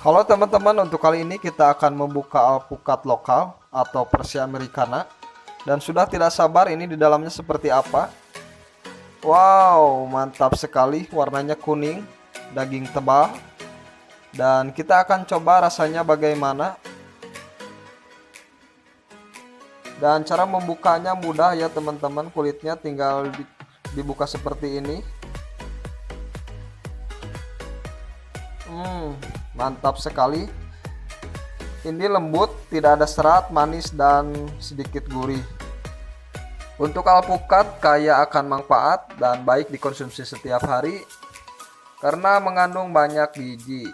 Halo teman-teman, untuk kali ini kita akan membuka alpukat lokal atau Persia americana. Dan sudah tidak sabar ini di dalamnya seperti apa. Wow, mantap sekali, warnanya kuning, daging tebal. Dan kita akan coba rasanya bagaimana. Dan cara membukanya mudah ya teman-teman, kulitnya tinggal dibuka seperti ini. Mantap sekali. Ini lembut, tidak ada serat, manis dan sedikit gurih. Untuk alpukat kaya akan manfaat dan baik dikonsumsi setiap hari karena mengandung banyak gizi.